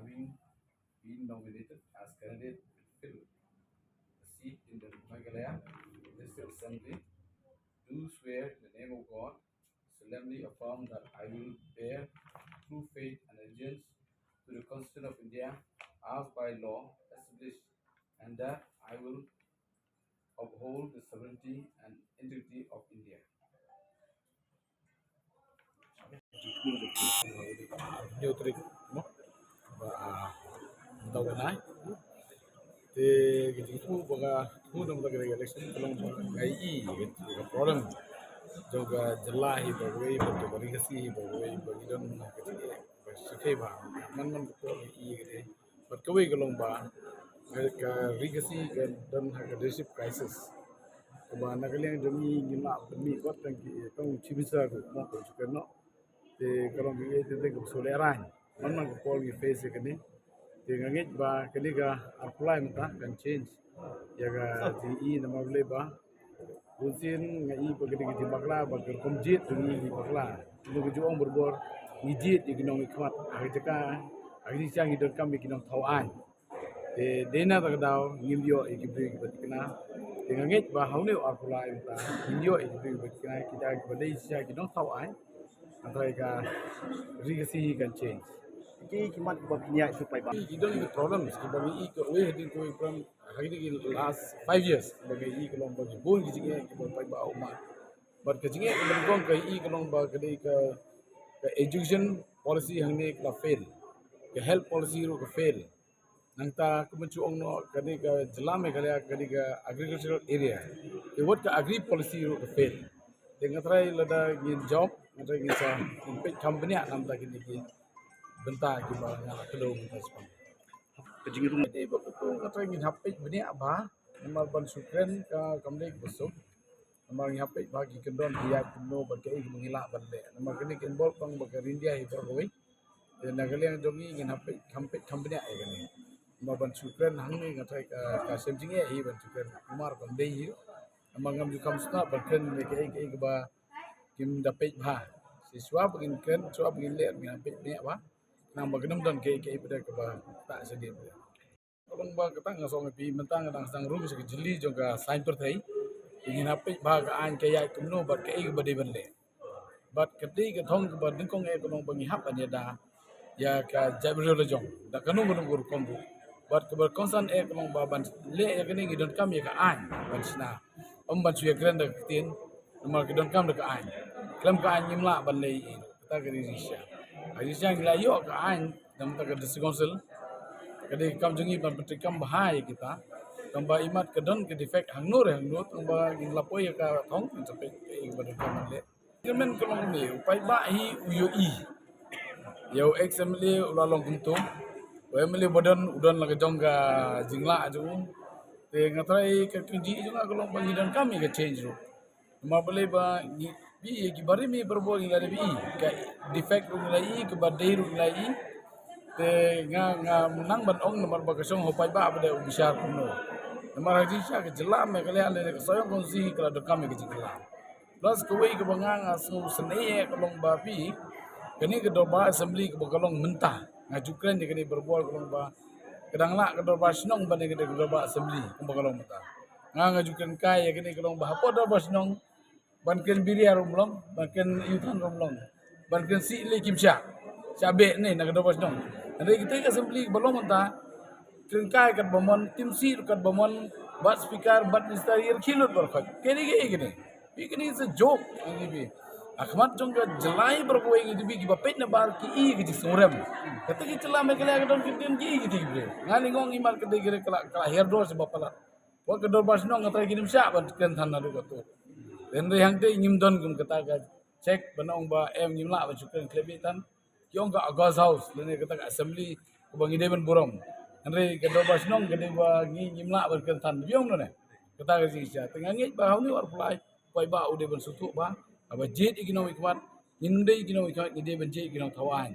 having been nominated as candidate to fill a seat in the Meghalaya District Assembly, do swear in the name of God, solemnly affirm that I will bear true faith and allegiance to the Constitution of India as by law established, and that I will uphold the sovereignty and integrity of India. Nhiều trik no tàu nai te gitu itu baga tu nam baga election kalau ngai cái problem juga jelah itu bagai betul bagi kasi bagai bagi don kasi sekai ba man betul gitu but kawai kalau ba ka rigasi dan leadership crisis ba nagaling demi ngina demi kot tang chibisa ko mo ko no te kalau gitu te ko soleran man ko pol ni face kani te ngit ba kali ga apply mata kan change ya ga di na mable ba usin ngai ba gidi gidi bakla ba ker komjit ni bakla lu juang berbor ngijit ignong ikmat agaka agi chang idon kam ignong thawan te dena tak daw ngimyo ikibri batikna te ngit ba haune apply mata ngimyo ikibri batikna kita badai sia ignong thawan antara ka rigasi kan change Jadi kimat baginya supaya bang. You don't have problems. Bagi iko we had going from hari ni last 5 years bagi iko long bagi bon kijinge ko pai ba uma. But kijinge ko gong kai iko long ba kadai ka education policy hangne ka fail. Ka health policy ro ka fail. Nangta ko mencu ong no kadai ka jela meghalaya kadai ka agricultural area. Ke what ka agri policy ro ka fail. Dengan try lada gin job, lada gin sa company namta kini bentar kita nak kelong respon. Kejing itu Jadi betul kata ingin hapik bini apa? Nama ban sukren ke kamdek besok. Nama ingin hapik bagi kendon dia kuno berkai mengilak balik. Nama kini involve bang bagi India itu koi. Dan negara yang jongi ingin hapik company ay kini. Nama ban sukren hang ni kata kasem jinge hi ban sukren kumar kamdek hi. Nama ngam jukam start berken berkai ke ba kim dapik bah. Siswa begin ken, siswa begin lihat ingin hapik bini apa? Nang bagenam dan ke pada ke tak sedih. Kalau ba ketang ngasong pi mentang kadang sang room se jeli juga sign per thai. Ingin apa ba ka an kaya kumno ba ke ke bade bale. But keti ke thong ke ba dingkong e kono bangi hap anya da ya ka jabro le jong. Da kanu gur gur kombu. But ke ber concern e kono ba ban le e kini ngidon kam ya ka an ban sina. Ban suya kren da tin. Nomor ke don kam da ka an. Klam ka an nyimla ban le kita ke risha. Arisya gila yo ka an dam ta district council kade kam jungi ban petikam bahai kita kamba imat kedon ke defect hangnur kamba lapoi ka thong sampai ke ban kam le kemen kelong ni upai ba hi uyoi yo XMLA ulalong kuntu MLA badan udan laga jongga jingla aju te ngatrai ke kunji junga kelong bangidan kami ke change ro ma boleh ba bi ki bari mi berbo ngila bi ka defect ngilai ke badai ngilai te nga menang ban ong nomor bagasong hopai ba pada ubisar kuno nomor haji sya ke jelam me kale ale ke soyong konsi kala dokam ke jikla plus ke wei ke bangang asu seneye kolong babi kini ke doba assembly ke bagalong mentah ngajukan je kini berbual kolong ba kadang la ke doba snong ban ke doba assembly ke bagalong mentah ngajukan kai kini kolong ba apa doba snong banken biri arumlong, banken yutan rumlong, banken si le kimsha, cabe ni nak ada pasong. Nanti kita assembly belum entah, kerengkai kat bomon, tim si kat bomon, bat speaker, bat minister yer kilut berkat. Kini, ini is a joke. Ini Ahmad jongga jelai berbuai ini bi bapet na bar ki i ki sorem. Kata ki celah mekala kadon ki ki ki ki. Ngani ngong imar kedai kira kala herdo sebab pala. Wa kedor basnong ngata ki nimsya ban ken than na du tu. Dan yang tu nyimdon kum kata ka cek benong ba em nyimla ba chukren klebitan kyong ka agaz house lene kata ka assembly ko bangi deben burom andre ka do ba snong ka de ba ngi nyimla ba ken tan biong no ne kata ka sisya tengah ngi ba hauni war fly pai ba u deben sutu ba aba jet igino ikwat nyinde igino ikwat ide ben jet igino thawan